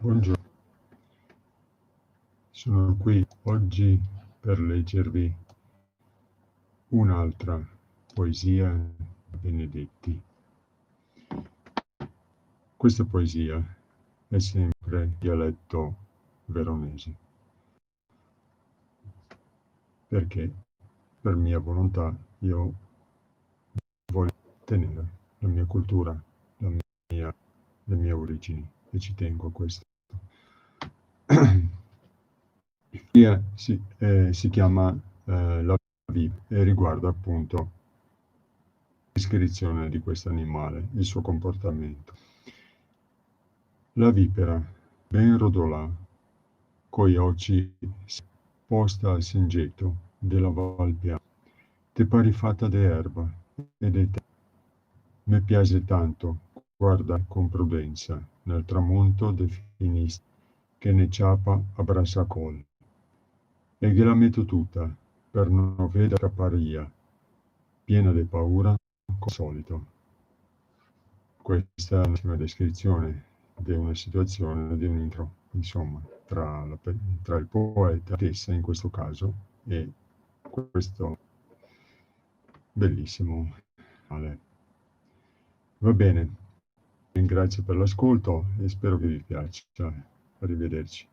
Buongiorno, sono qui oggi per leggervi un'altra poesia di Benedetti. Questa poesia è sempre dialetto veronese, perché per mia volontà io voglio tenere la mia cultura, le mie origini e ci tengo a questo. Si chiama La vipera e riguarda appunto la descrizione di questo animale, il suo comportamento. La vipera, ben rodolà, coi occhi posta al singeto della Valpia, te pari fatta de erba e de te. Me piace tanto, guarda con prudenza, nel tramonto de finisce, che ne ciapa a brassacol. E che la metto tutta, per non veda capparia, piena di paura, come solito. Questa è una descrizione di una situazione, di un intro, insomma, tra il poeta stessa in questo caso e questo bellissimo animale. Va bene, ringrazio per l'ascolto e spero che vi piaccia. Arrivederci.